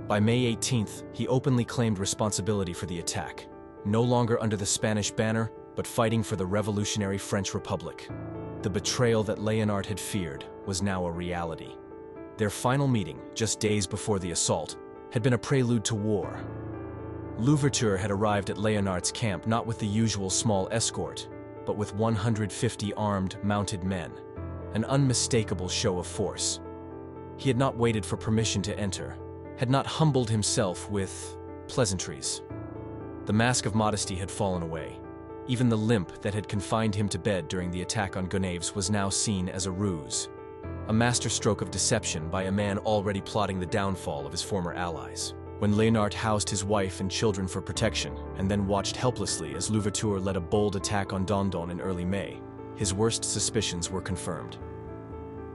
By May 18th, he openly claimed responsibility for the attack, no longer under the Spanish banner, but fighting for the revolutionary French Republic. The betrayal that Léonard had feared was now a reality. Their final meeting, just days before the assault, had been a prelude to war. Louverture had arrived at Léonard's camp not with the usual small escort, but with 150 armed, mounted men, an unmistakable show of force. He had not waited for permission to enter, had not humbled himself with pleasantries. The mask of modesty had fallen away. Even the limp that had confined him to bed during the attack on Gonaïves was now seen as a ruse, a masterstroke of deception by a man already plotting the downfall of his former allies. When Léonard housed his wife and children for protection and then watched helplessly as Louverture led a bold attack on Dondon in early May, his worst suspicions were confirmed.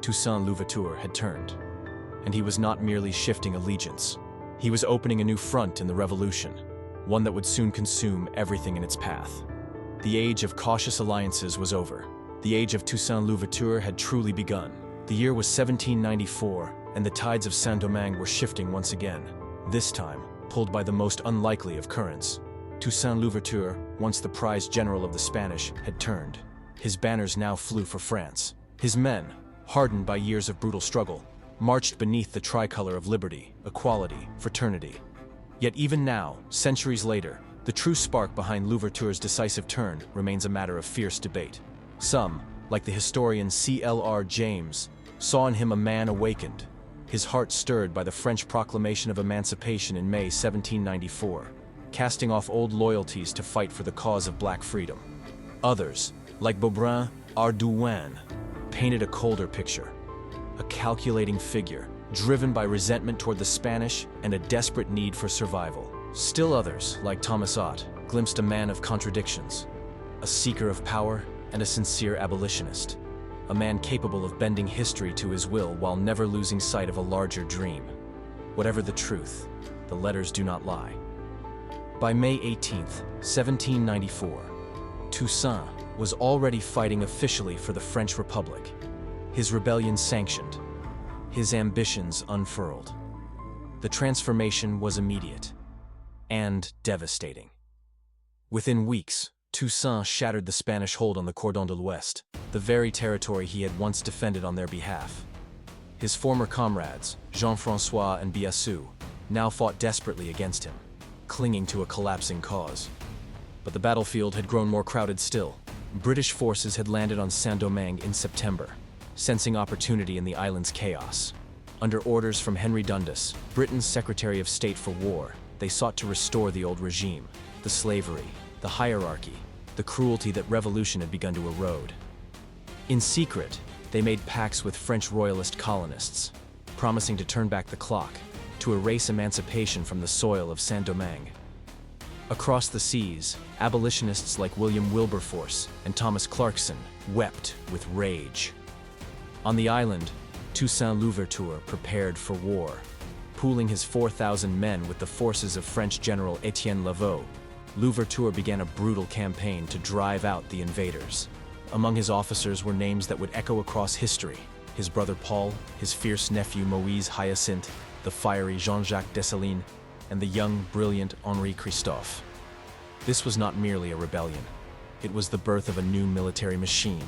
Toussaint Louverture had turned, and he was not merely shifting allegiance. He was opening a new front in the revolution, one that would soon consume everything in its path. The age of cautious alliances was over. The age of Toussaint Louverture had truly begun. The year was 1794, and the tides of Saint-Domingue were shifting once again. This time, pulled by the most unlikely of currents. Toussaint Louverture, once the prized general of the Spanish, had turned. His banners now flew for France. His men, hardened by years of brutal struggle, marched beneath the tricolor of liberty, equality, fraternity. Yet even now, centuries later, the true spark behind Louverture's decisive turn remains a matter of fierce debate. Some, like the historian C.L.R. James, saw in him a man awakened, his heart stirred by the French proclamation of emancipation in May 1794, casting off old loyalties to fight for the cause of black freedom. Others, like Beaubrun Ardouin, painted a colder picture, a calculating figure, driven by resentment toward the Spanish and a desperate need for survival. Still others, like Thomas Ott, glimpsed a man of contradictions, a seeker of power and a sincere abolitionist, a man capable of bending history to his will while never losing sight of a larger dream. Whatever the truth, the letters do not lie. By May 18th, 1794, Toussaint was already fighting officially for the French Republic, his rebellion sanctioned, his ambitions unfurled. The transformation was immediate and devastating. Within weeks, Toussaint shattered the Spanish hold on the Cordon de l'Ouest, the very territory he had once defended on their behalf. His former comrades, Jean-François and Biassou, now fought desperately against him, clinging to a collapsing cause. But the battlefield had grown more crowded still. British forces had landed on Saint-Domingue in September, sensing opportunity in the island's chaos. Under orders from Henry Dundas, Britain's Secretary of State for War, they sought to restore the old regime, the slavery, the hierarchy, the cruelty that revolution had begun to erode. In secret, they made pacts with French royalist colonists, promising to turn back the clock, to erase emancipation from the soil of Saint-Domingue. Across the seas, abolitionists like William Wilberforce and Thomas Clarkson wept with rage. On the island, Toussaint Louverture prepared for war, pooling his 4,000 men with the forces of French General Etienne Lavaux. Louverture began a brutal campaign to drive out the invaders. Among his officers were names that would echo across history: his brother Paul, his fierce nephew Moïse Hyacinthe, the fiery Jean-Jacques Dessalines, and the young, brilliant Henri Christophe. This was not merely a rebellion. It was the birth of a new military machine.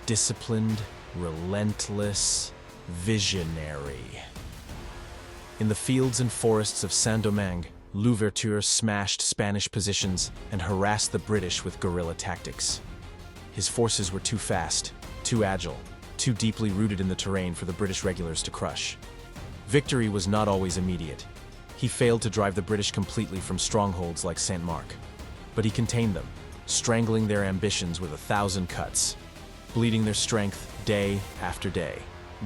Disciplined, relentless, visionary. In the fields and forests of Saint-Domingue, Louverture smashed Spanish positions and harassed the British with guerrilla tactics. His forces were too fast, too agile, too deeply rooted in the terrain for the British regulars to crush. Victory was not always immediate. He failed to drive the British completely from strongholds like Saint-Marc, but he contained them, strangling their ambitions with 1,000 cuts, bleeding their strength day after day.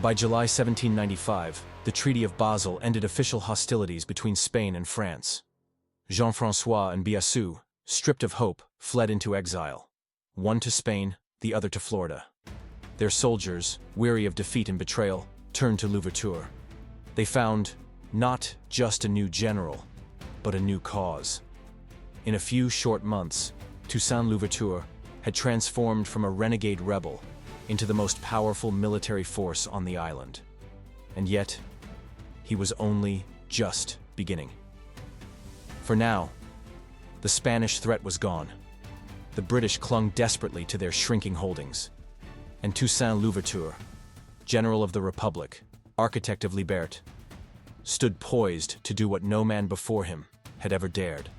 By July 1795, the Treaty of Basel ended official hostilities between Spain and France. Jean-François and Biassou, stripped of hope, fled into exile, one to Spain, the other to Florida. Their soldiers, weary of defeat and betrayal, turned to Louverture. They found not just a new general, but a new cause. In a few short months, Toussaint Louverture had transformed from a renegade rebel into the most powerful military force on the island. And yet, he was only just beginning. For now, the Spanish threat was gone. The British clung desperately to their shrinking holdings, and Toussaint Louverture, General of the Republic, architect of Liberté, stood poised to do what no man before him had ever dared.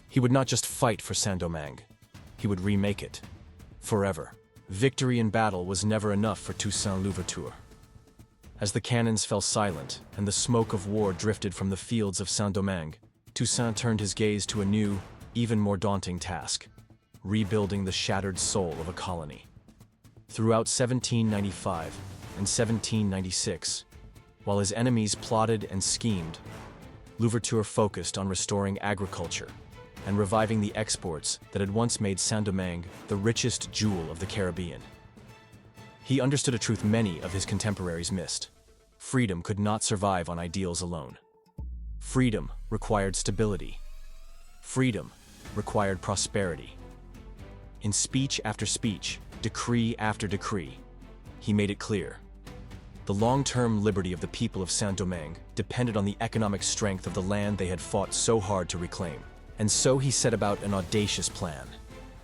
He would not just fight for Saint-Domingue, he would remake it, forever. Victory in battle was never enough for Toussaint Louverture. As the cannons fell silent and the smoke of war drifted from the fields of Saint-Domingue, Toussaint turned his gaze to a new, even more daunting task: rebuilding the shattered soul of a colony. Throughout 1795 and 1796, while his enemies plotted and schemed, Louverture focused on restoring agriculture and reviving the exports that had once made Saint-Domingue the richest jewel of the Caribbean. He understood a truth many of his contemporaries missed: freedom could not survive on ideals alone. Freedom required stability. Freedom required prosperity. In speech after speech, decree after decree, he made it clear: the long-term liberty of the people of Saint-Domingue depended on the economic strength of the land they had fought so hard to reclaim. And so he set about an audacious plan.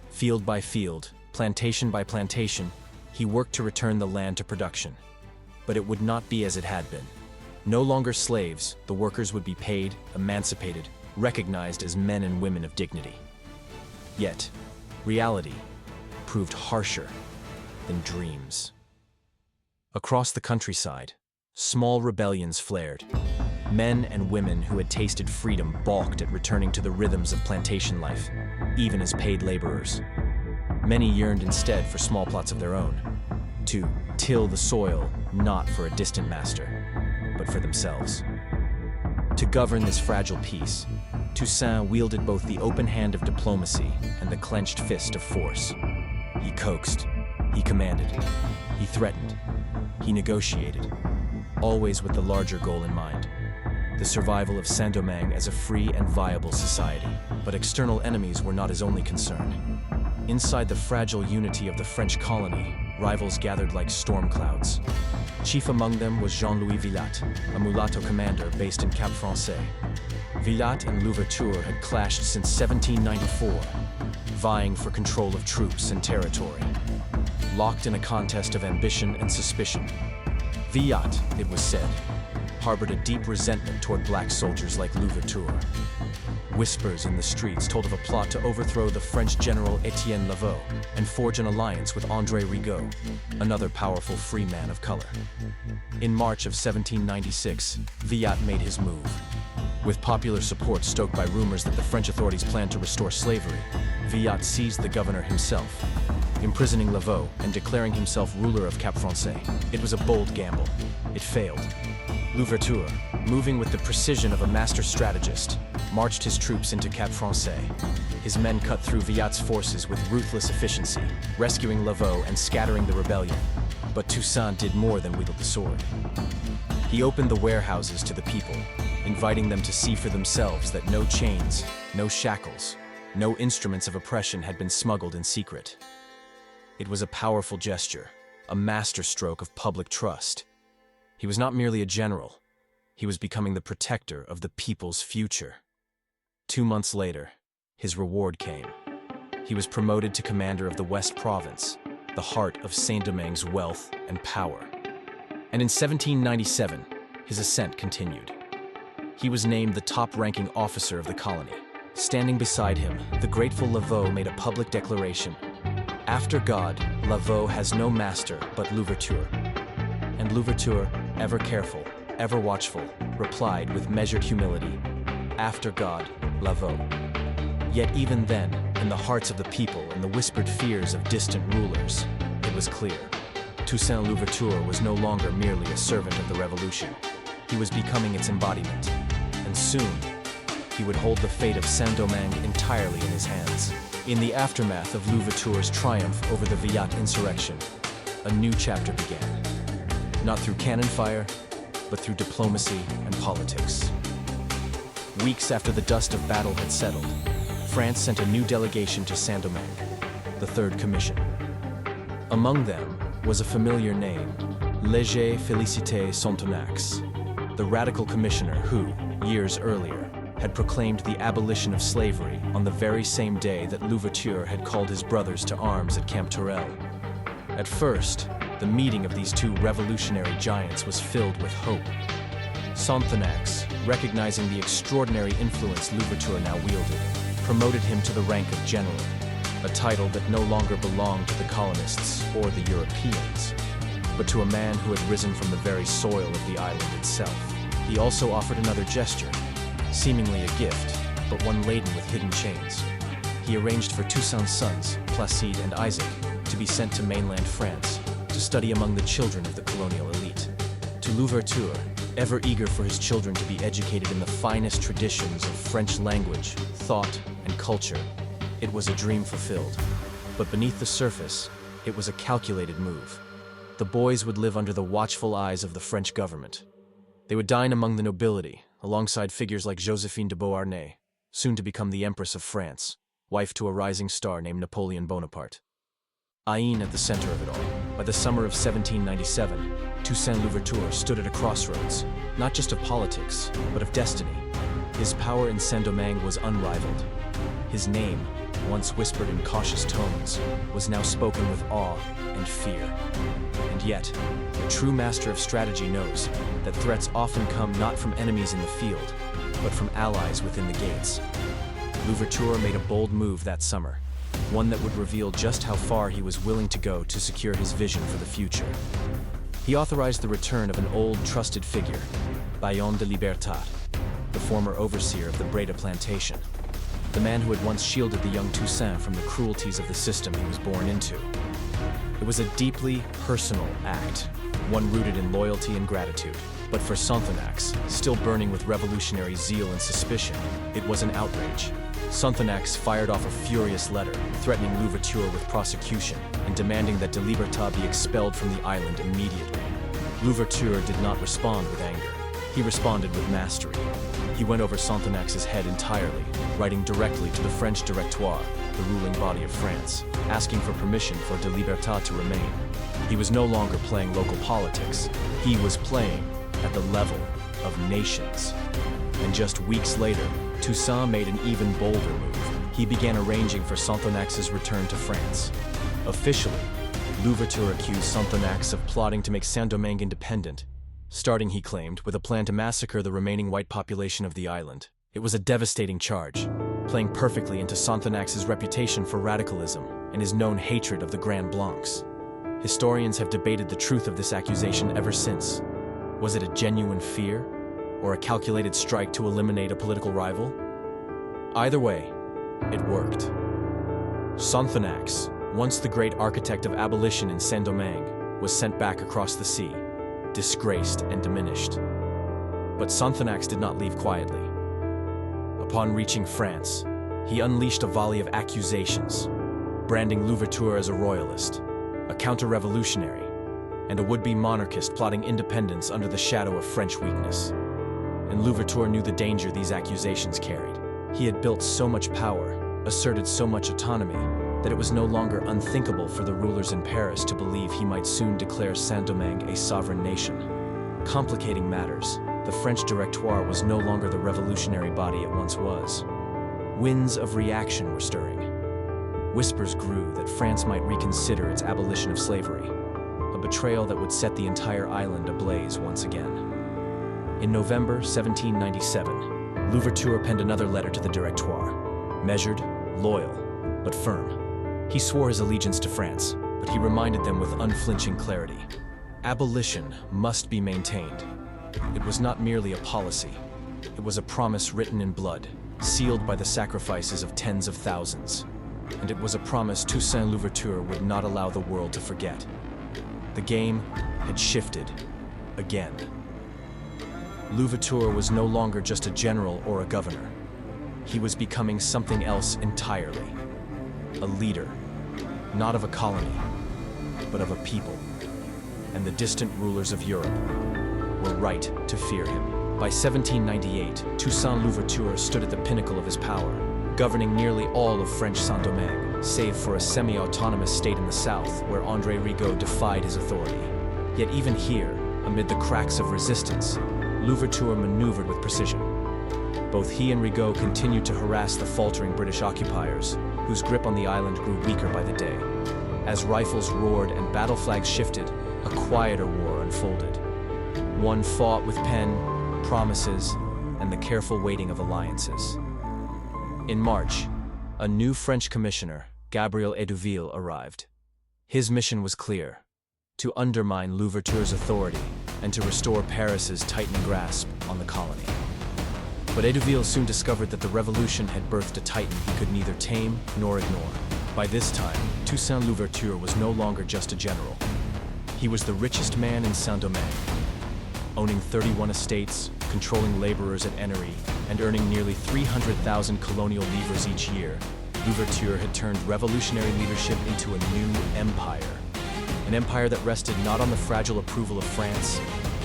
Field by field, plantation by plantation, he worked to return the land to production. But it would not be as it had been. No longer slaves, the workers would be paid, emancipated, recognized as men and women of dignity. Yet, reality proved harsher than dreams. Across the countryside, small rebellions flared. Men and women who had tasted freedom balked at returning to the rhythms of plantation life, even as paid laborers. Many yearned instead for small plots of their own, to till the soil not for a distant master, but for themselves. To govern this fragile peace, Toussaint wielded both the open hand of diplomacy and the clenched fist of force. He coaxed, he commanded, he threatened, he negotiated, always with the larger goal in mind: the survival of Saint-Domingue as a free and viable society. But external enemies were not his only concern. Inside the fragile unity of the French colony, rivals gathered like storm clouds. Chief among them was Jean-Louis Villatte, a mulatto commander based in Cap Français. Villatte and Louverture had clashed since 1794, vying for control of troops and territory. Locked in a contest of ambition and suspicion, Villatte, it was said, harbored a deep resentment toward black soldiers like Louverture. Whispers in the streets told of a plot to overthrow the French general Etienne Lavaux and forge an alliance with André Rigaud, another powerful free man of color. In March of 1796, Villatte made his move. With popular support stoked by rumors that the French authorities planned to restore slavery, Villatte seized the governor himself, imprisoning Lavaux and declaring himself ruler of Cap Français. It was a bold gamble. It failed. Louverture, moving with the precision of a master strategist, marched his troops into Cap Français. His men cut through Villatte's forces with ruthless efficiency, rescuing Lavaux and scattering the rebellion. But Toussaint did more than wield the sword. He opened the warehouses to the people, inviting them to see for themselves that no chains, no shackles, no instruments of oppression had been smuggled in secret. It was a powerful gesture, a masterstroke of public trust. He was not merely a general, he was becoming the protector of the people's future. 2 months later, his reward came. He was promoted to commander of the West Province, the heart of Saint-Domingue's wealth and power. And in 1797, his ascent continued. He was named the top-ranking officer of the colony. Standing beside him, the grateful Lavaux made a public declaration: "After God, Lavaux has no master but Louverture." And Louverture, ever careful, ever watchful, replied with measured humility, "After God, Lavaux." Yet even then, in the hearts of the people and the whispered fears of distant rulers, it was clear: Toussaint Louverture was no longer merely a servant of the revolution. He was becoming its embodiment, and soon, he would hold the fate of Saint-Domingue entirely in his hands. In the aftermath of Louverture's triumph over the Villatte insurrection, a new chapter began. Not through cannon fire, but through diplomacy and politics. Weeks after the dust of battle had settled, France sent a new delegation to Saint-Domingue, the Third Commission. Among them was a familiar name, Léger Félicité Sonthonax, the radical commissioner who, years earlier, had proclaimed the abolition of slavery on the very same day that Louverture had called his brothers to arms at Camp Tourelle. At first, the meeting of these two revolutionary giants was filled with hope. Sonthonax, recognizing the extraordinary influence Louverture now wielded, promoted him to the rank of general, a title that no longer belonged to the colonists or the Europeans, but to a man who had risen from the very soil of the island itself. He also offered another gesture, seemingly a gift, but one laden with hidden chains. He arranged for Toussaint's sons, Placide and Isaac, to be sent to mainland France to study among the children of the colonial elite. To Louverture, ever eager for his children to be educated in the finest traditions of French language, thought, and culture, it was a dream fulfilled. But beneath the surface, it was a calculated move. The boys would live under the watchful eyes of the French government. They would dine among the nobility, alongside figures like Joséphine de Beauharnais, soon to become the Empress of France, wife to a rising star named Napoleon Bonaparte. Ain at the center of it all. By the summer of 1797, Toussaint Louverture stood at a crossroads, not just of politics, but of destiny. His power in Saint-Domingue was unrivaled. His name, once whispered in cautious tones, was now spoken with awe and fear. And yet, a true master of strategy knows that threats often come not from enemies in the field, but from allies within the gates. Louverture made a bold move that summer, one that would reveal just how far he was willing to go to secure his vision for the future. He authorized the return of an old, trusted figure, Bayon de Libertad, the former overseer of the Breda plantation, the man who had once shielded the young Toussaint from the cruelties of the system he was born into. It was a deeply personal act, one rooted in loyalty and gratitude. But for Sonthonax, still burning with revolutionary zeal and suspicion, it was an outrage. Sonthonax fired off a furious letter, threatening Louverture with prosecution and demanding that de Libertad be expelled from the island immediately. Louverture did not respond with anger. He responded with mastery. He went over Sonthonax's head entirely, writing directly to the French Directoire, the ruling body of France, asking for permission for de Libertad to remain. He was no longer playing local politics. He was playing at the level of nations. And just weeks later, Toussaint made an even bolder move. He began arranging for Sonthonax's return to France. Officially, Louverture accused Sonthonax of plotting to make Saint-Domingue independent, starting, he claimed, with a plan to massacre the remaining white population of the island. It was a devastating charge, playing perfectly into Sonthonax's reputation for radicalism and his known hatred of the Grand Blancs. Historians have debated the truth of this accusation ever since. Was it a genuine fear, or a calculated strike to eliminate a political rival? Either way, it worked. Sonthonax, once the great architect of abolition in Saint-Domingue, was sent back across the sea, disgraced and diminished. But Sonthonax did not leave quietly. Upon reaching France, he unleashed a volley of accusations, branding Louverture as a royalist, a counter-revolutionary, and a would-be monarchist plotting independence under the shadow of French weakness. And Louverture knew the danger these accusations carried. He had built so much power, asserted so much autonomy, that it was no longer unthinkable for the rulers in Paris to believe he might soon declare Saint-Domingue a sovereign nation. Complicating matters, the French Directoire was no longer the revolutionary body it once was. Winds of reaction were stirring. Whispers grew that France might reconsider its abolition of slavery, a betrayal that would set the entire island ablaze once again. In November 1797, Louverture penned another letter to the Directoire, measured, loyal, but firm. He swore his allegiance to France, but he reminded them with unflinching clarity. Abolition must be maintained. It was not merely a policy. It was a promise written in blood, sealed by the sacrifices of tens of thousands. And it was a promise Toussaint Louverture would not allow the world to forget. The game had shifted again. Louverture was no longer just a general or a governor. He was becoming something else entirely. A leader, not of a colony, but of a people. And the distant rulers of Europe were right to fear him. By 1798, Toussaint Louverture stood at the pinnacle of his power, governing nearly all of French Saint-Domingue, save for a semi-autonomous state in the south where André Rigaud defied his authority. Yet even here, amid the cracks of resistance, Louverture maneuvered with precision. Both he and Rigaud continued to harass the faltering British occupiers, whose grip on the island grew weaker by the day. As rifles roared and battle flags shifted, a quieter war unfolded. One fought with pen, promises, and the careful waiting of alliances. In March, a new French commissioner, Gabriel Edouville, arrived. His mission was clear: to undermine Louverture's authority and to restore Paris's tightening grasp on the colony. But Edouville soon discovered that the revolution had birthed a titan he could neither tame nor ignore. By this time, Toussaint Louverture was no longer just a general. He was the richest man in Saint-Domingue, owning 31 estates, controlling laborers at Ennery, and earning nearly 300,000 colonial livres each year. Louverture had turned revolutionary leadership into a new empire. An empire that rested not on the fragile approval of France,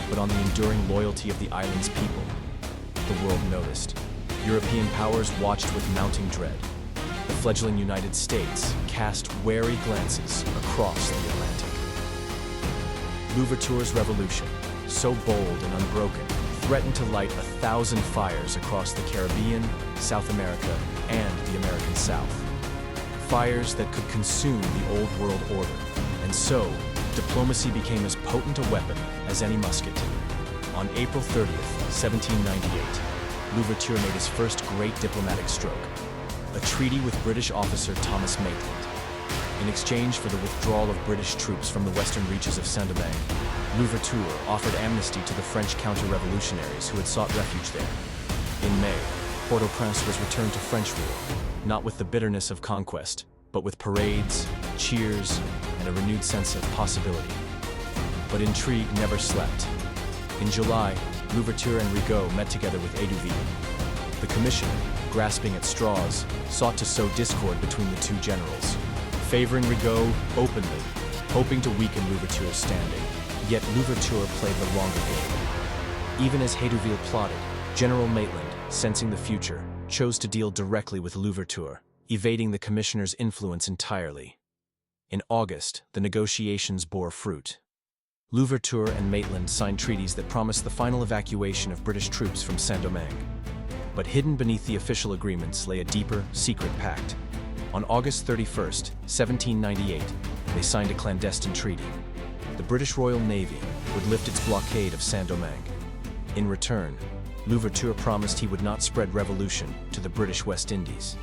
but on the enduring loyalty of the island's people. The world noticed. European powers watched with mounting dread. The fledgling United States cast wary glances across the Atlantic. Louverture's revolution, so bold and unbroken, threatened to light 1,000 fires across the Caribbean, South America, and the American South. Fires that could consume the old world order. And so, diplomacy became as potent a weapon as any musket. On April 30th, 1798, Louverture made his first great diplomatic stroke, a treaty with British officer Thomas Maitland. In exchange for the withdrawal of British troops from the western reaches of Saint-Domingue, Louverture offered amnesty to the French counter-revolutionaries who had sought refuge there. In May, Port-au-Prince was returned to French rule, not with the bitterness of conquest, but with parades, cheers, and a renewed sense of possibility. But intrigue never slept. In July, Louverture and Rigaud met together with Edouville. The commissioner, grasping at straws, sought to sow discord between the two generals, favoring Rigaud openly, hoping to weaken Louverture's standing. Yet Louverture played the longer game. Even as Edouville plotted, General Maitland, sensing the future, chose to deal directly with Louverture, evading the commissioner's influence entirely. In August, the negotiations bore fruit. Louverture and Maitland signed treaties that promised the final evacuation of British troops from Saint-Domingue. But hidden beneath the official agreements lay a deeper, secret pact. On August 31st, 1798, they signed a clandestine treaty. The British Royal Navy would lift its blockade of Saint-Domingue. In return, Louverture promised he would not spread revolution to the British West Indies.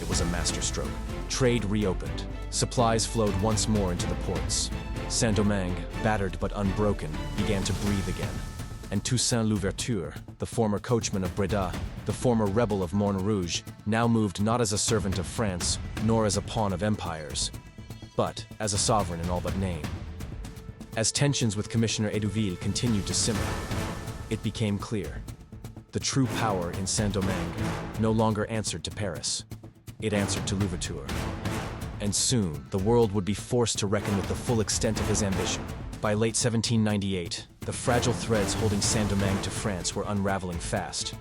It was a masterstroke. Trade reopened. Supplies flowed once more into the ports. Saint-Domingue, battered but unbroken, began to breathe again. And Toussaint Louverture, the former coachman of Breda, the former rebel of Montrouge, now moved not as a servant of France, nor as a pawn of empires, but as a sovereign in all but name. As tensions with Commissioner Edouville continued to simmer, it became clear. The true power in Saint-Domingue no longer answered to Paris. It answered to Louverture. And soon, the world would be forced to reckon with the full extent of his ambition. By late 1798, the fragile threads holding Saint-Domingue to France were unraveling fast.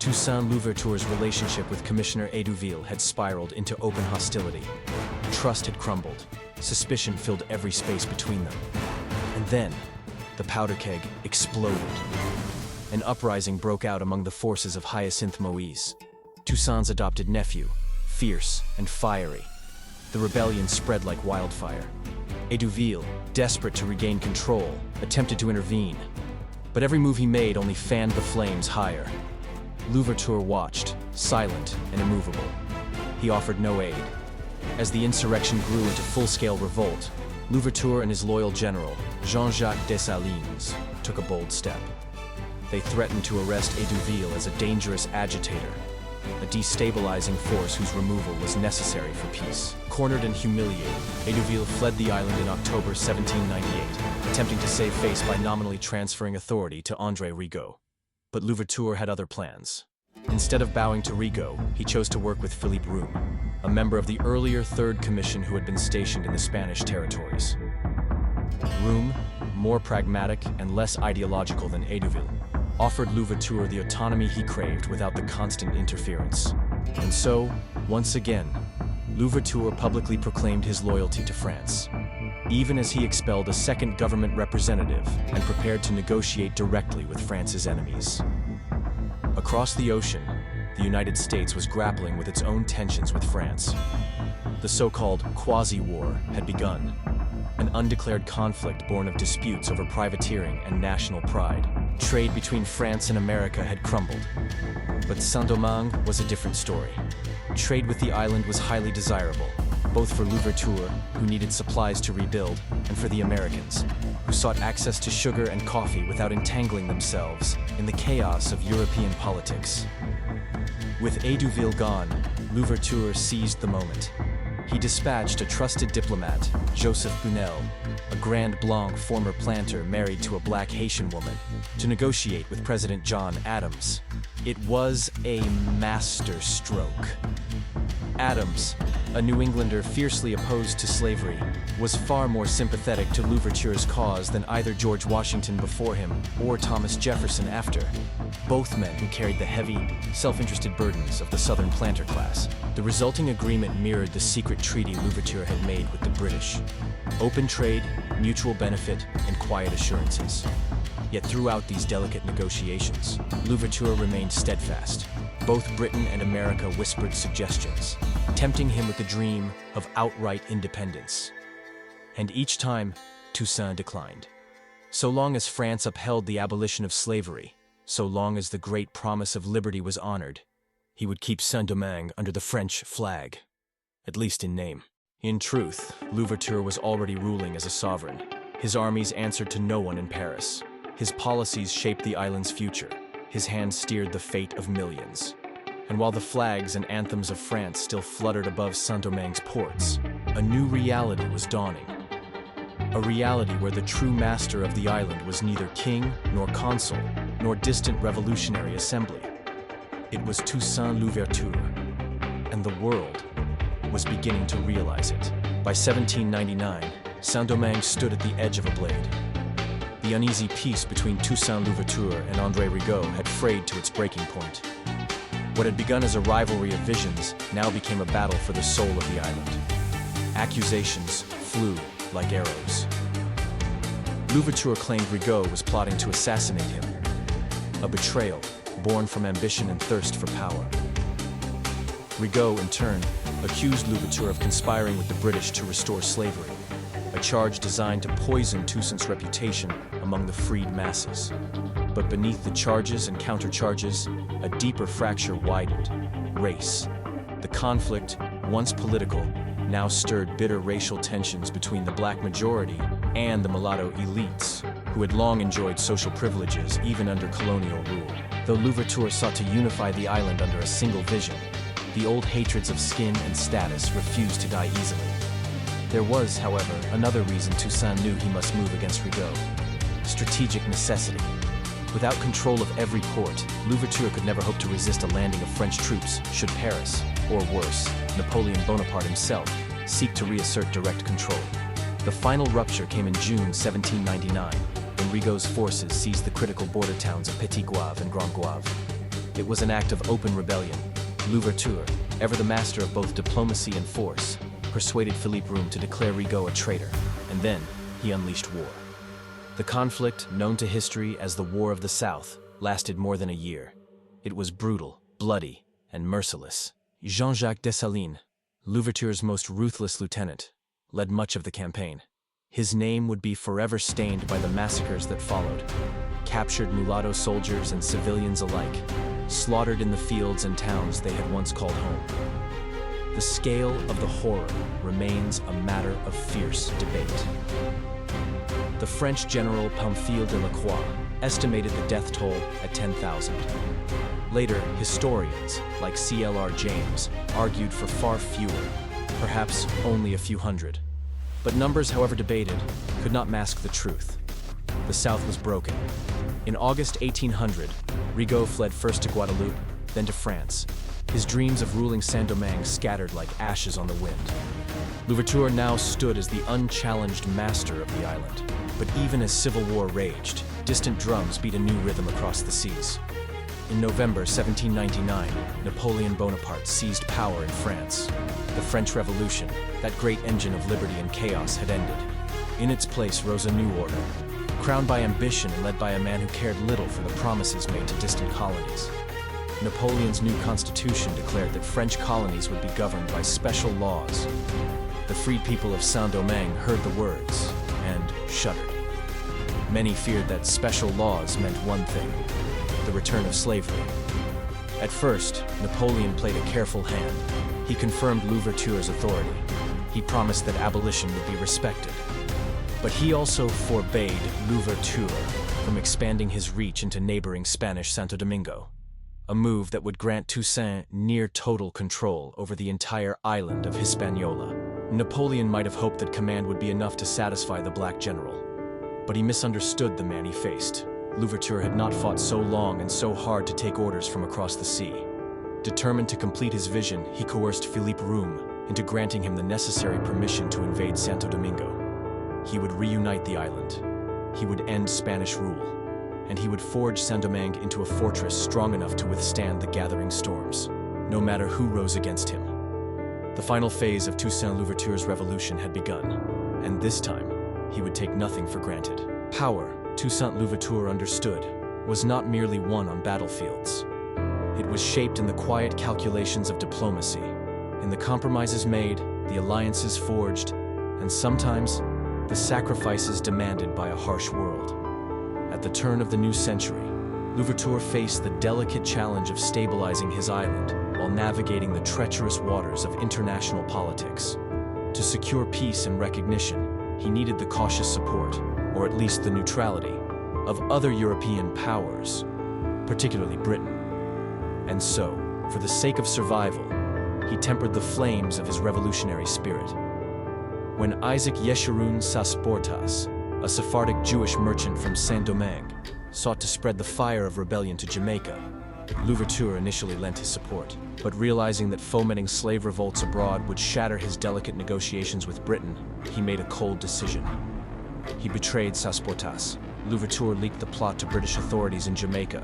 Toussaint Louverture's relationship with Commissioner Edouville had spiraled into open hostility. Trust had crumbled. Suspicion filled every space between them. And then, the powder keg exploded. An uprising broke out among the forces of Hyacinthe Moïse, Toussaint's adopted nephew, fierce and fiery. The rebellion spread like wildfire. Edouville, desperate to regain control, attempted to intervene. But every move he made only fanned the flames higher. Louverture watched, silent and immovable. He offered no aid. As the insurrection grew into full-scale revolt, Louverture and his loyal general, Jean-Jacques Dessalines, took a bold step. They threatened to arrest Edouville as a dangerous agitator, a destabilizing force whose removal was necessary for peace. Cornered and humiliated, Edouville fled the island in October 1798, attempting to save face by nominally transferring authority to André Rigaud. But Louverture had other plans. Instead of bowing to Rigaud, he chose to work with Philippe Roum, a member of the earlier Third Commission who had been stationed in the Spanish territories. Roum, more pragmatic and less ideological than Edouville, offered Louverture the autonomy he craved without the constant interference. And so, once again, Louverture publicly proclaimed his loyalty to France. even as he expelled a second government representative and prepared to negotiate directly with France's enemies. Across the ocean, the United States was grappling with its own tensions with France. The so-called quasi-war had begun, an undeclared conflict born of disputes over privateering and national pride. Trade between France and America had crumbled. But Saint-Domingue was a different story. Trade with the island was highly desirable, both for Louverture, who needed supplies to rebuild, and for the Americans, who sought access to sugar and coffee without entangling themselves in the chaos of European politics. With Edouville gone, Louverture seized the moment. He dispatched a trusted diplomat, Joseph Bunel, a Grand Blanc former planter married to a black Haitian woman, to negotiate with President John Adams. It was a masterstroke. Adams, a New Englander fiercely opposed to slavery, was far more sympathetic to Louverture's cause than either George Washington before him or Thomas Jefferson after, both men who carried the heavy, self-interested burdens of the Southern planter class. The resulting agreement mirrored the secret treaty Louverture had made with the British. Open trade, mutual benefit, and quiet assurances. Yet throughout these delicate negotiations, Louverture remained steadfast. Both Britain and America whispered suggestions, tempting him with the dream of outright independence. And each time, Toussaint declined. So long as France upheld the abolition of slavery, so long as the great promise of liberty was honored, he would keep Saint-Domingue under the French flag, at least in name. In truth, Louverture was already ruling as a sovereign. His armies answered to no one in Paris. His policies shaped the island's future. His hand steered the fate of millions. And while the flags and anthems of France still fluttered above Saint-Domingue's ports, a new reality was dawning. A reality where the true master of the island was neither king nor consul, nor distant revolutionary assembly. It was Toussaint Louverture, and the world was beginning to realize it. By 1799, Saint-Domingue stood at the edge of a blade. The uneasy peace between Toussaint Louverture and André Rigaud had frayed to its breaking point. What had begun as a rivalry of visions now became a battle for the soul of the island. Accusations flew like arrows. Louverture claimed Rigaud was plotting to assassinate him, a betrayal born from ambition and thirst for power. Rigaud, in turn, accused Louverture of conspiring with the British to restore slavery, a charge designed to poison Toussaint's reputation among the freed masses. But beneath the charges and countercharges, a deeper fracture widened: race. The conflict, once political, now stirred bitter racial tensions between the black majority and the mulatto elites, who had long enjoyed social privileges even under colonial rule. Though Louverture sought to unify the island under a single vision, the old hatreds of skin and status refused to die easily. There was, however, another reason Toussaint knew he must move against Rigaud: strategic necessity. Without control of every port, Louverture could never hope to resist a landing of French troops should Paris, or worse, Napoleon Bonaparte himself, seek to reassert direct control. The final rupture came in June 1799, when Rigaud's forces seized the critical border towns of Petit Goave and Grand Goave. It was an act of open rebellion. Louverture, ever the master of both diplomacy and force, persuaded Philippe Roum to declare Rigaud a traitor, and then he unleashed war. The conflict, known to history as the War of the South, lasted more than a year. It was brutal, bloody, and merciless. Jean-Jacques Dessalines, Louverture's most ruthless lieutenant, led much of the campaign. His name would be forever stained by the massacres that followed. Captured mulatto soldiers and civilians alike, slaughtered in the fields and towns they had once called home. The scale of the horror remains a matter of fierce debate. The French general Pamphile de Lacroix estimated the death toll at 10,000. Later, historians, like C.L.R. James, argued for far fewer, perhaps only a few hundred. But numbers, however debated, could not mask the truth. The South was broken. In August 1800, Rigaud fled first to Guadeloupe, then to France. His dreams of ruling Saint-Domingue scattered like ashes on the wind. Louverture now stood as the unchallenged master of the island. But even as civil war raged, distant drums beat a new rhythm across the seas. In November 1799, Napoleon Bonaparte seized power in France. The French Revolution, that great engine of liberty and chaos, had ended. In its place rose a new order, crowned by ambition and led by a man who cared little for the promises made to distant colonies. Napoleon's new constitution declared that French colonies would be governed by special laws. The freed people of Saint-Domingue heard the words and shuddered. Many feared that special laws meant one thing: the return of slavery. At first, Napoleon played a careful hand. He confirmed Louverture's authority. He promised that abolition would be respected. But he also forbade Louverture from expanding his reach into neighboring Spanish Santo-Domingo, a move that would grant Toussaint near total control over the entire island of Hispaniola. Napoleon might have hoped that command would be enough to satisfy the black general, but he misunderstood the man he faced. Louverture had not fought so long and so hard to take orders from across the sea. Determined to complete his vision, he coerced Philippe Roum into granting him the necessary permission to invade Santo Domingo. He would reunite the island. He would end Spanish rule, and he would forge Saint-Domingue into a fortress strong enough to withstand the gathering storms, no matter who rose against him. The final phase of Toussaint Louverture's revolution had begun, and this time, he would take nothing for granted. Power, Toussaint Louverture understood, was not merely won on battlefields. It was shaped in the quiet calculations of diplomacy, in the compromises made, the alliances forged, and sometimes, the sacrifices demanded by a harsh world. At the turn of the new century, Louverture faced the delicate challenge of stabilizing his island while navigating the treacherous waters of international politics. To secure peace and recognition, he needed the cautious support, or at least the neutrality, of other European powers, particularly Britain. And so, for the sake of survival, he tempered the flames of his revolutionary spirit. When Isaac Yeshurun Sasportas, a Sephardic Jewish merchant from Saint-Domingue, sought to spread the fire of rebellion to Jamaica, Louverture initially lent his support, but realizing that fomenting slave revolts abroad would shatter his delicate negotiations with Britain, he made a cold decision. He betrayed Sasportas. Louverture leaked the plot to British authorities in Jamaica.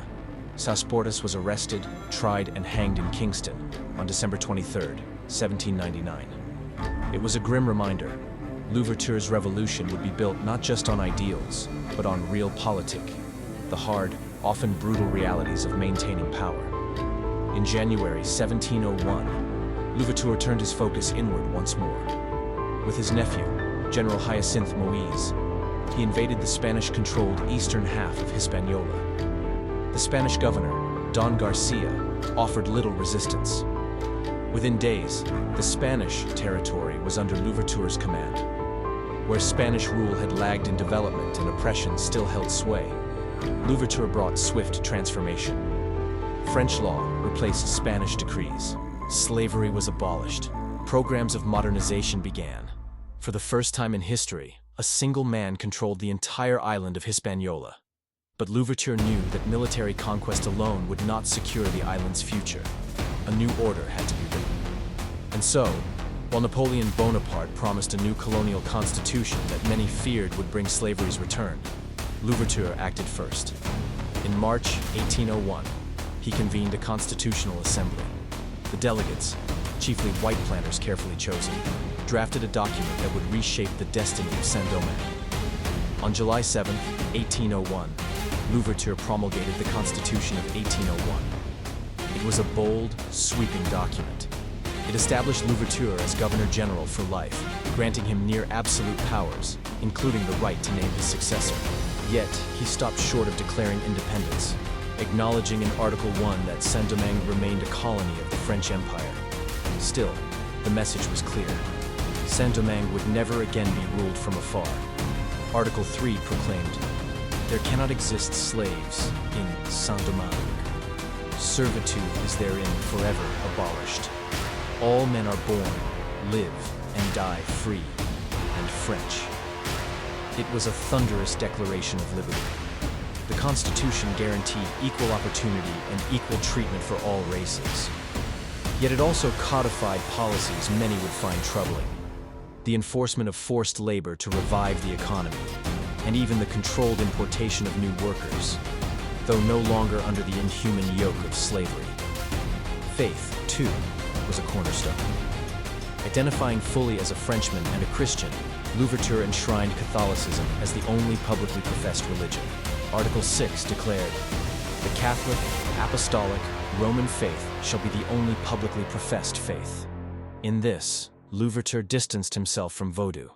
Sasportas was arrested, tried, and hanged in Kingston on December 23, 1799. It was a grim reminder. Louverture's revolution would be built not just on ideals, but on realpolitik, the hard, often brutal realities of maintaining power. In January 1701, Louverture turned his focus inward once more. With his nephew, General Hyacinthe Moise, he invaded the Spanish-controlled eastern half of Hispaniola. The Spanish governor, Don Garcia, offered little resistance. Within days, the Spanish territory was under Louverture's command. Where Spanish rule had lagged in development and oppression still held sway, Louverture brought swift transformation. French law replaced Spanish decrees. Slavery was abolished. Programs of modernization began. For the first time in history, a single man controlled the entire island of Hispaniola. But Louverture knew that military conquest alone would not secure the island's future. A new order had to be written. And so, while Napoleon Bonaparte promised a new colonial constitution that many feared would bring slavery's return, Louverture acted first. In March 1801, he convened a constitutional assembly. The delegates, chiefly white planters carefully chosen, drafted a document that would reshape the destiny of Saint-Domingue. On July 7, 1801, Louverture promulgated the Constitution of 1801. It was a bold, sweeping document. It established Louverture as Governor-General for life, granting him near absolute powers, including the right to name his successor. Yet, he stopped short of declaring independence, acknowledging in Article 1 that Saint-Domingue remained a colony of the French Empire. Still, the message was clear. Saint-Domingue would never again be ruled from afar. Article 3 proclaimed, "There cannot exist slaves in Saint-Domingue. Servitude is therein forever abolished. All men are born, live, and die free and French." It was a thunderous declaration of liberty. The Constitution guaranteed equal opportunity and equal treatment for all races. Yet it also codified policies many would find troubling. The enforcement of forced labor to revive the economy, and even the controlled importation of new workers, though no longer under the inhuman yoke of slavery. Faith, too, was a cornerstone. Identifying fully as a Frenchman and a Christian, Louverture enshrined Catholicism as the only publicly professed religion. Article 6 declared, "The Catholic, Apostolic, Roman faith shall be the only publicly professed faith." In this, Louverture distanced himself from Vodou,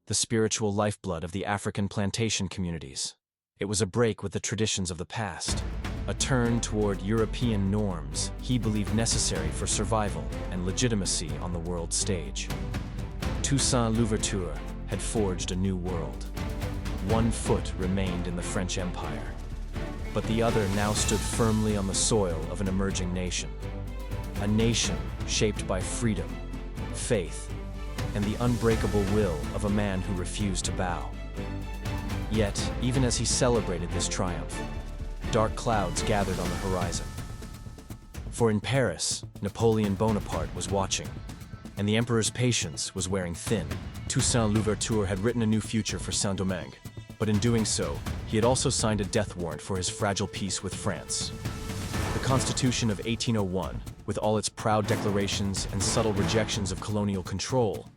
the spiritual lifeblood of the African plantation communities. It was a break with the traditions of the past, a turn toward European norms he believed necessary for survival and legitimacy on the world stage. Toussaint Louverture had forged a new world. One foot remained in the French Empire, but the other now stood firmly on the soil of an emerging nation. A nation shaped by freedom, faith, and the unbreakable will of a man who refused to bow. Yet, even as he celebrated this triumph, dark clouds gathered on the horizon. For in Paris, Napoleon Bonaparte was watching, and the emperor's patience was wearing thin. Toussaint Louverture had written a new future for Saint-Domingue, but in doing so, he had also signed a death warrant for his fragile peace with France. The Constitution of 1801, with all its proud declarations and subtle rejections of colonial control,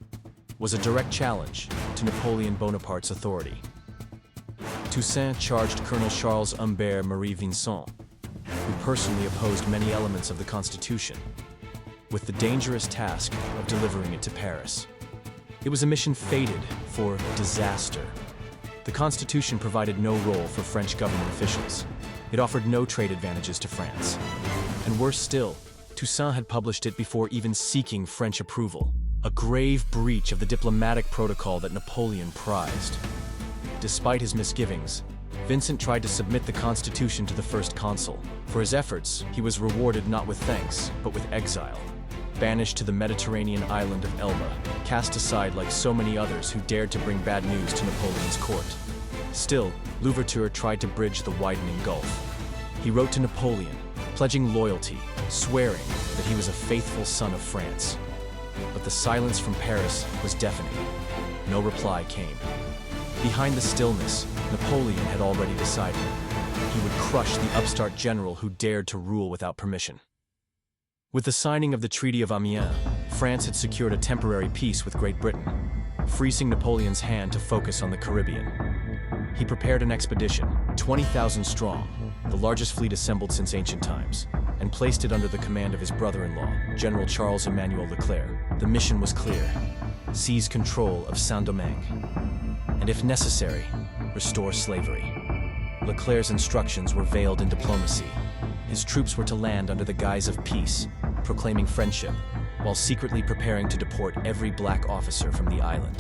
was a direct challenge to Napoleon Bonaparte's authority. Toussaint charged Colonel Charles Humbert Marie Vincent, who personally opposed many elements of the Constitution, with the dangerous task of delivering it to Paris. It was a mission fated for disaster. The Constitution provided no role for French government officials. It offered no trade advantages to France. And worse still, Toussaint had published it before even seeking French approval, a grave breach of the diplomatic protocol that Napoleon prized. Despite his misgivings, Vincent tried to submit the Constitution to the First Consul. For his efforts, he was rewarded not with thanks, but with exile. Banished to the Mediterranean island of Elba, cast aside like so many others who dared to bring bad news to Napoleon's court. Still, Louverture tried to bridge the widening gulf. He wrote to Napoleon, pledging loyalty, swearing that he was a faithful son of France. But the silence from Paris was deafening. No reply came. Behind the stillness, Napoleon had already decided. He would crush the upstart general who dared to rule without permission. With the signing of the Treaty of Amiens, France had secured a temporary peace with Great Britain, freezing Napoleon's hand to focus on the Caribbean. He prepared an expedition, 20,000 strong, the largest fleet assembled since ancient times, and placed it under the command of his brother-in-law, General Charles Emmanuel Leclerc. The mission was clear: seize control of Saint-Domingue, and if necessary, restore slavery. Leclerc's instructions were veiled in diplomacy. His troops were to land under the guise of peace, proclaiming friendship, while secretly preparing to deport every black officer from the island.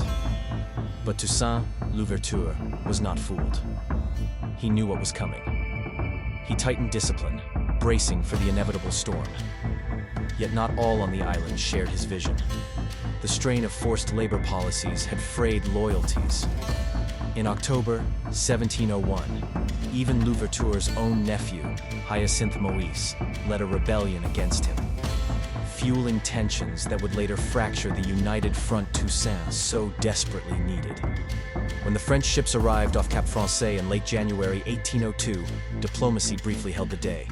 But Toussaint Louverture was not fooled. He knew what was coming. He tightened discipline, bracing for the inevitable storm. Yet not all on the island shared his vision. The strain of forced labor policies had frayed loyalties. In October 1701, even Louverture's own nephew, Hyacinthe Moïse, led a rebellion against him, fueling tensions that would later fracture the united front Toussaint so desperately needed. When the French ships arrived off Cap Français in late January 1802, diplomacy briefly held the day.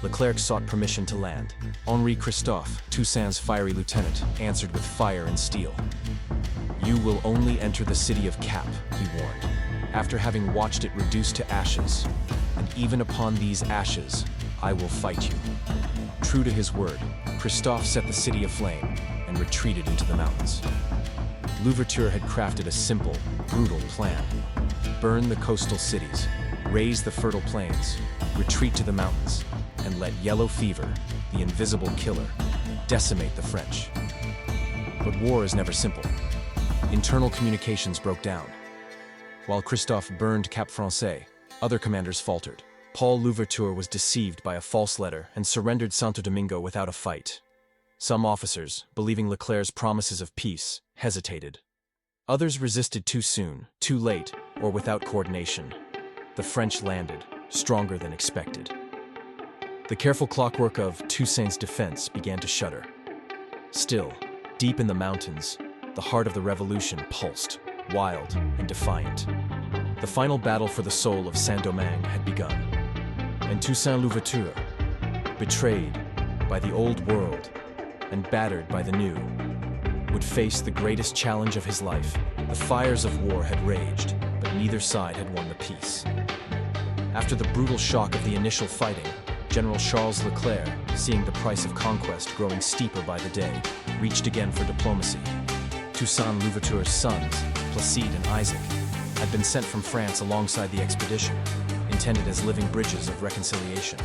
Leclerc sought permission to land. Henri Christophe, Toussaint's fiery lieutenant, answered with fire and steel. "You will only enter the city of Cap," he warned, "after having watched it reduced to ashes, and even upon these ashes, I will fight you." True to his word, Christophe set the city aflame and retreated into the mountains. Louverture had crafted a simple, brutal plan: burn the coastal cities, raze the fertile plains, retreat to the mountains, and let yellow fever, the invisible killer, decimate the French. But war is never simple. Internal communications broke down. While Christophe burned Cap Français, other commanders faltered. Paul Louverture was deceived by a false letter and surrendered Saint-Domingue without a fight. Some officers, believing Leclerc's promises of peace, hesitated. Others resisted too soon, too late, or without coordination. The French landed, stronger than expected. The careful clockwork of Toussaint's defense began to shudder. Still, deep in the mountains, the heart of the revolution pulsed, wild and defiant. The final battle for the soul of Saint-Domingue had begun. And Toussaint Louverture, betrayed by the old world and battered by the new, would face the greatest challenge of his life, The fires of war had raged, but neither side had won the peace. After the brutal shock of the initial fighting, General Charles Leclerc, seeing the price of conquest growing steeper by the day, reached again for diplomacy. Toussaint Louverture's sons, Placide and Isaac, had been sent from France alongside the expedition, intended as living bridges of reconciliation.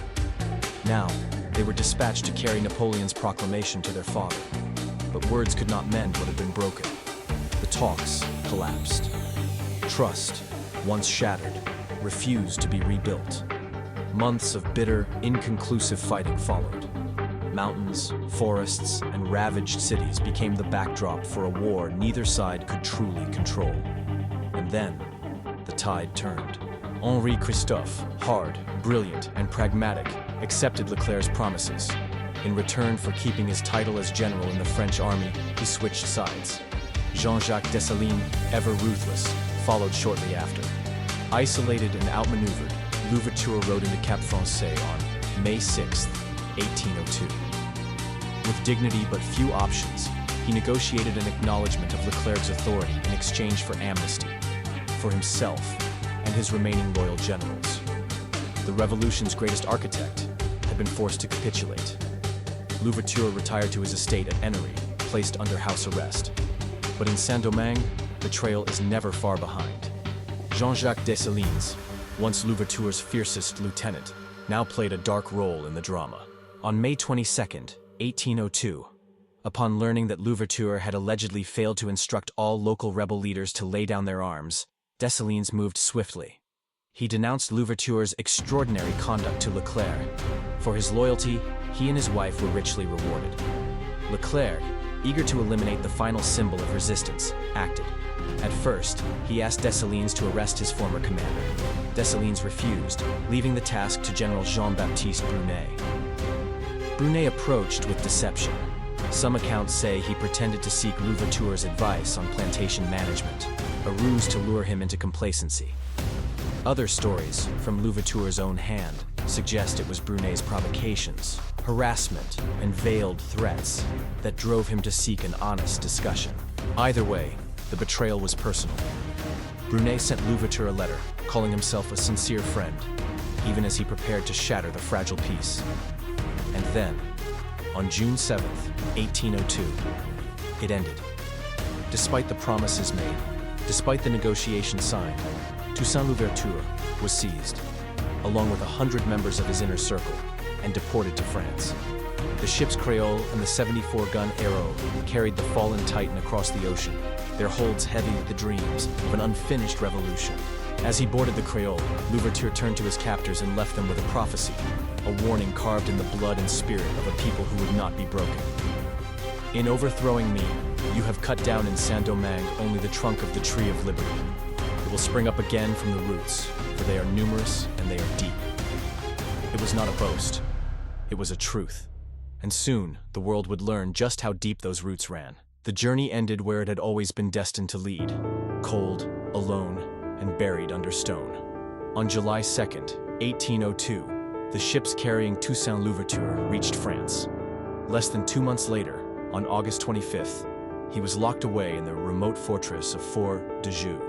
Now, they were dispatched to carry Napoleon's proclamation to their father. But words could not mend what had been broken. The talks collapsed. Trust, once shattered, refused to be rebuilt. Months of bitter, inconclusive fighting followed. Mountains, forests, and ravaged cities became the backdrop for a war neither side could truly control. And then, the tide turned. Henri Christophe, hard, brilliant, and pragmatic, accepted Leclerc's promises. In return for keeping his title as general in the French army, he switched sides. Jean-Jacques Dessalines, ever ruthless, followed shortly after. Isolated and outmaneuvered, Louverture rode into Cap Français on May 6, 1802. With dignity but few options, he negotiated an acknowledgement of Leclerc's authority in exchange for amnesty, for himself and his remaining loyal generals. The revolution's greatest architect had been forced to capitulate. Louverture retired to his estate at Ennery, placed under house arrest. But in Saint-Domingue, betrayal is never far behind. Jean-Jacques Dessalines, once Louverture's fiercest lieutenant, now played a dark role in the drama. On May 22, 1802, upon learning that Louverture had allegedly failed to instruct all local rebel leaders to lay down their arms, Dessalines moved swiftly. He denounced Louverture's extraordinary conduct to Leclerc. For his loyalty, he and his wife were richly rewarded. Leclerc, eager to eliminate the final symbol of resistance, acted. At first, he asked Dessalines to arrest his former commander. Dessalines refused, leaving the task to General Jean-Baptiste Brunet. Brunet approached with deception. Some accounts say he pretended to seek Louverture's advice on plantation management, a ruse to lure him into complacency. Other stories, from Louverture's own hand, suggest it was Brunet's provocations, harassment, and veiled threats that drove him to seek an honest discussion. Either way, the betrayal was personal. Brunet sent Louverture a letter, calling himself a sincere friend, even as he prepared to shatter the fragile peace. And then, on June 7, 1802, it ended. Despite the promises made, despite the negotiations signed, Toussaint Louverture was seized, along with 100 members of his inner circle, and deported to France. The ship's Creole and the 74-gun Arrow carried the fallen Titan across the ocean, their holds heavy with the dreams of an unfinished revolution. As he boarded the Creole, Louverture turned to his captors and left them with a prophecy, a warning carved in the blood and spirit of a people who would not be broken. In overthrowing me, you have cut down in Saint-Domingue only the trunk of the tree of liberty. It will spring up again from the roots, for they are numerous and they are deep. It was not a boast. It was a truth. And soon, the world would learn just how deep those roots ran. The journey ended where it had always been destined to lead, cold, alone, and buried under stone. On July 2, 1802, the ships carrying Toussaint Louverture reached France. Less than 2 months later, on August 25th, he was locked away in the remote fortress of Fort de Joux,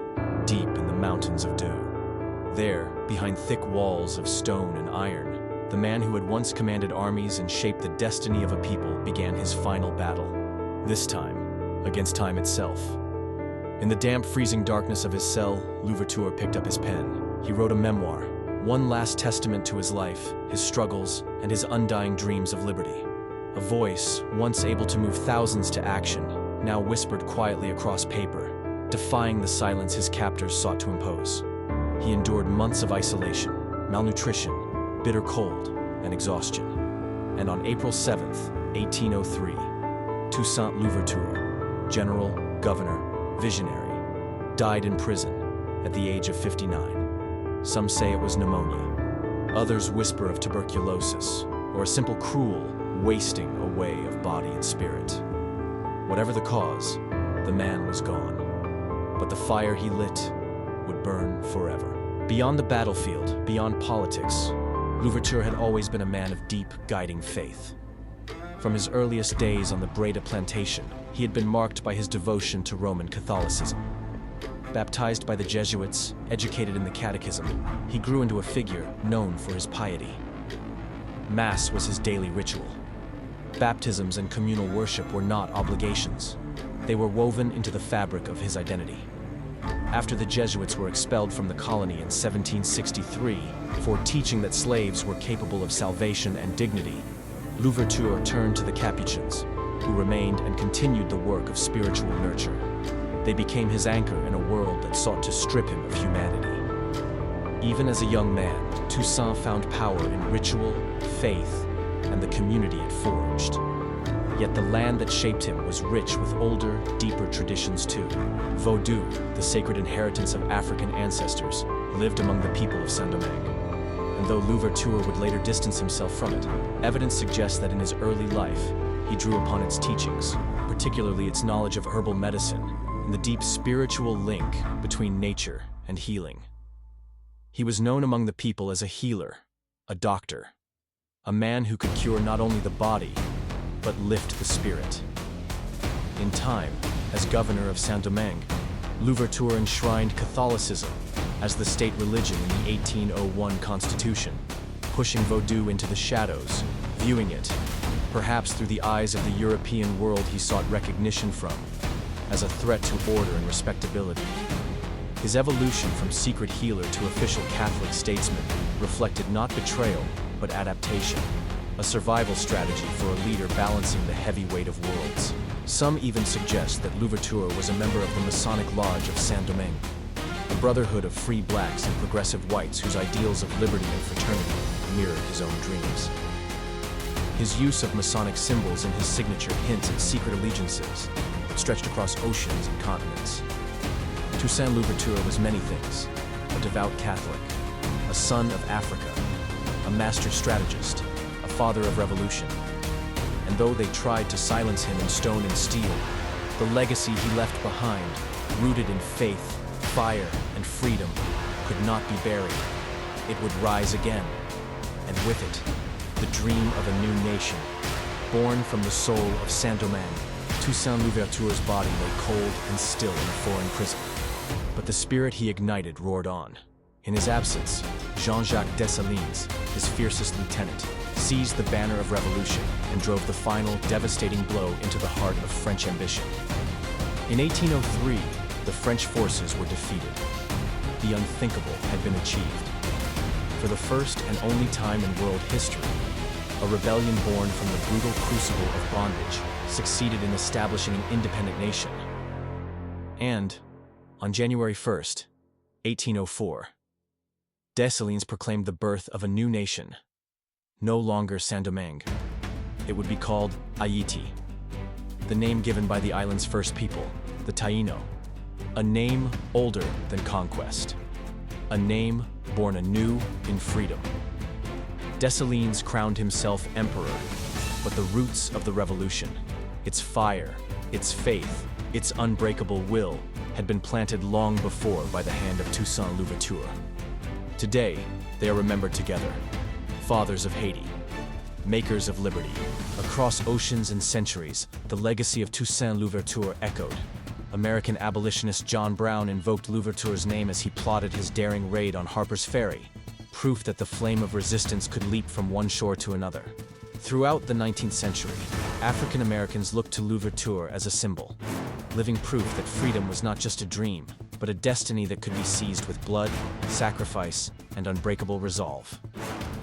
deep in the mountains of Doubs. There, behind thick walls of stone and iron, the man who had once commanded armies and shaped the destiny of a people began his final battle. This time, against time itself. In the damp, freezing darkness of his cell, Louverture picked up his pen. He wrote a memoir, one last testament to his life, his struggles, and his undying dreams of liberty. A voice, once able to move thousands to action, now whispered quietly across paper, defying the silence his captors sought to impose. He endured months of isolation, malnutrition, bitter cold, and exhaustion. And on April 7, 1803, Toussaint Louverture, general, governor, visionary, died in prison at the age of 59. Some say it was pneumonia. Others whisper of tuberculosis, or a simple cruel wasting away of body and spirit. Whatever the cause, the man was gone. But the fire he lit would burn forever. Beyond the battlefield, beyond politics, Louverture had always been a man of deep, guiding faith. From his earliest days on the Breda plantation, he had been marked by his devotion to Roman Catholicism. Baptized by the Jesuits, educated in the catechism, he grew into a figure known for his piety. Mass was his daily ritual. Baptisms and communal worship were not obligations. They were woven into the fabric of his identity. After the Jesuits were expelled from the colony in 1763 for teaching that slaves were capable of salvation and dignity, Louverture turned to the Capuchins, who remained and continued the work of spiritual nurture. They became his anchor in a world that sought to strip him of humanity. Even as a young man, Toussaint found power in ritual, faith, and the community it forged. Yet the land that shaped him was rich with older, deeper traditions too. Vodou, the sacred inheritance of African ancestors, lived among the people of Saint-Domingue. And though Louverture would later distance himself from it, evidence suggests that in his early life, he drew upon its teachings, particularly its knowledge of herbal medicine and the deep spiritual link between nature and healing. He was known among the people as a healer, a doctor, a man who could cure not only the body, but lift the spirit. In time, as governor of Saint-Domingue, Louverture enshrined Catholicism as the state religion in the 1801 Constitution, pushing Vodou into the shadows, viewing it, perhaps through the eyes of the European world he sought recognition from, as a threat to order and respectability. His evolution from secret healer to official Catholic statesman reflected not betrayal, but adaptation, a survival strategy for a leader balancing the heavy weight of worlds. Some even suggest that Louverture was a member of the Masonic Lodge of Saint-Domingue, a brotherhood of free blacks and progressive whites whose ideals of liberty and fraternity mirrored his own dreams. His use of Masonic symbols in his signature hints at secret allegiances that stretched across oceans and continents. Toussaint Louverture was many things: a devout Catholic, a son of Africa, a master strategist, a father of revolution. And though they tried to silence him in stone and steel, the legacy he left behind, rooted in faith, fire, and freedom, could not be buried. It would rise again, and with it, the dream of a new nation. Born from the soul of Saint-Domingue, Toussaint Louverture's body lay cold and still in a foreign prison. But the spirit he ignited roared on. In his absence, Jean-Jacques Dessalines, his fiercest lieutenant, seized the banner of revolution and drove the final, devastating blow into the heart of French ambition. In 1803, the French forces were defeated. The unthinkable had been achieved. For the first and only time in world history, a rebellion born from the brutal crucible of bondage succeeded in establishing an independent nation. And, on January 1st, 1804, Dessalines proclaimed the birth of a new nation. No longer Saint-Domingue. It would be called Haiti, the name given by the island's first people, the Taino. A name older than conquest. A name born anew in freedom. Dessalines crowned himself emperor, but the roots of the revolution, its fire, its faith, its unbreakable will, had been planted long before by the hand of Toussaint Louverture. Today, they are remembered together, fathers of Haiti, makers of liberty. Across oceans and centuries, the legacy of Toussaint Louverture echoed. American abolitionist John Brown invoked Louverture's name as he plotted his daring raid on Harper's Ferry, proof that the flame of resistance could leap from one shore to another. Throughout the 19th century, African Americans looked to Louverture as a symbol, living proof that freedom was not just a dream, but a destiny that could be seized with blood, sacrifice, and unbreakable resolve.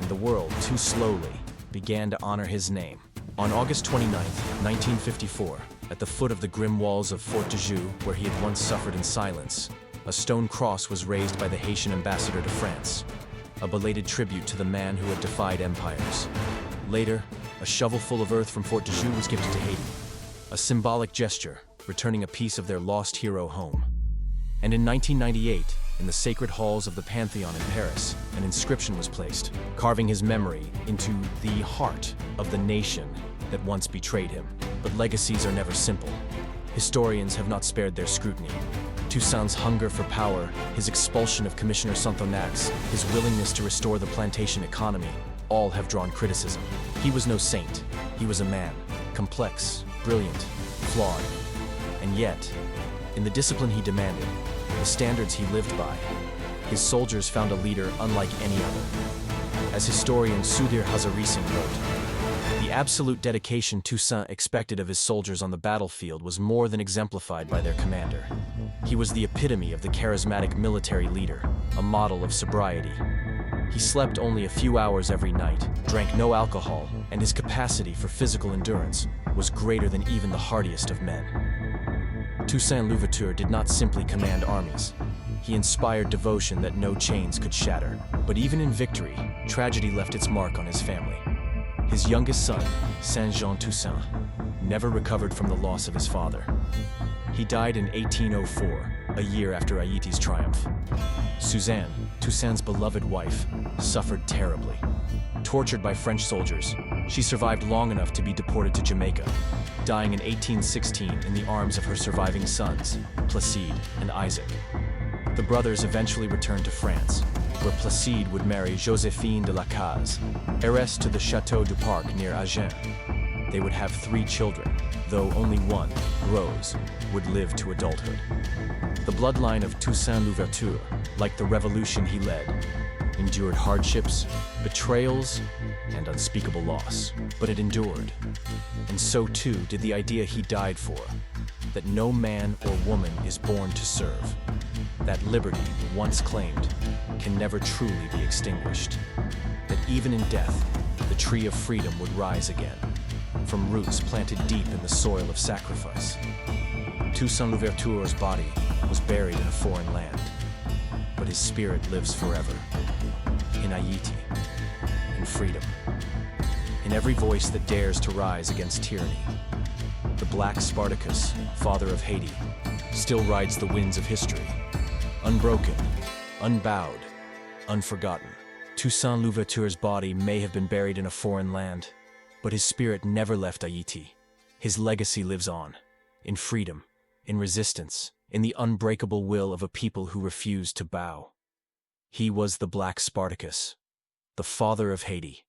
And the world, too slowly, began to honor his name. On August 29, 1954, at the foot of the grim walls of Fort de Joux, where he had once suffered in silence, a stone cross was raised by the Haitian ambassador to France, a belated tribute to the man who had defied empires. Later, a shovel full of earth from Fort de Joux was gifted to Haiti, a symbolic gesture, returning a piece of their lost hero home. And in 1998, in the sacred halls of the Pantheon in Paris, an inscription was placed, carving his memory into the heart of the nation that once betrayed him. But legacies are never simple. Historians have not spared their scrutiny. Toussaint's hunger for power, his expulsion of Commissioner Sonthonax, his willingness to restore the plantation economy, all have drawn criticism. He was no saint. He was a man, complex, brilliant, flawed. And yet, in the discipline he demanded, the standards he lived by. His soldiers found a leader unlike any other. As historian Sudhir Hazarison wrote, the absolute dedication Toussaint expected of his soldiers on the battlefield was more than exemplified by their commander. He was the epitome of the charismatic military leader, a model of sobriety. He slept only a few hours every night, drank no alcohol, and his capacity for physical endurance was greater than even the hardiest of men. Toussaint Louverture did not simply command armies. He inspired devotion that no chains could shatter. But even in victory, tragedy left its mark on his family. His youngest son, Saint-Jean Toussaint, never recovered from the loss of his father. He died in 1804, a year after Haiti's triumph. Suzanne, Toussaint's beloved wife, suffered terribly. Tortured by French soldiers, she survived long enough to be deported to Jamaica, dying in 1816 in the arms of her surviving sons, Placide and Isaac. The brothers eventually returned to France, where Placide would marry Joséphine de la Caze, heiress to the Château du Parc near Agen. They would have 3 children, though only one, Rose, would live to adulthood. The bloodline of Toussaint Louverture, like the revolution he led, endured hardships, betrayals, and unspeakable loss. But it endured. And so too did the idea he died for, that no man or woman is born to serve. That liberty, once claimed, can never truly be extinguished. That even in death, the tree of freedom would rise again, from roots planted deep in the soil of sacrifice. Toussaint Louverture's body was buried in a foreign land, but his spirit lives forever, in Haiti, in freedom, in every voice that dares to rise against tyranny. The Black Spartacus, father of Haiti, still rides the winds of history, unbroken, unbowed, unforgotten. Toussaint Louverture's body may have been buried in a foreign land, but his spirit never left Haiti. His legacy lives on, in freedom, in resistance, in the unbreakable will of a people who refused to bow. He was the Black Spartacus, the father of Haiti,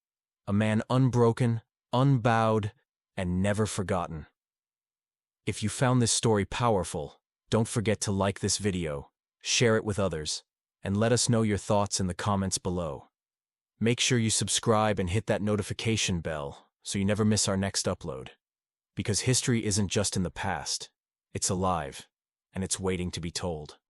a man unbroken, unbowed, and never forgotten. If you found this story powerful, don't forget to like this video, share it with others, and let us know your thoughts in the comments below. Make sure you subscribe and hit that notification bell so you never miss our next upload. Because history isn't just in the past, it's alive, and it's waiting to be told.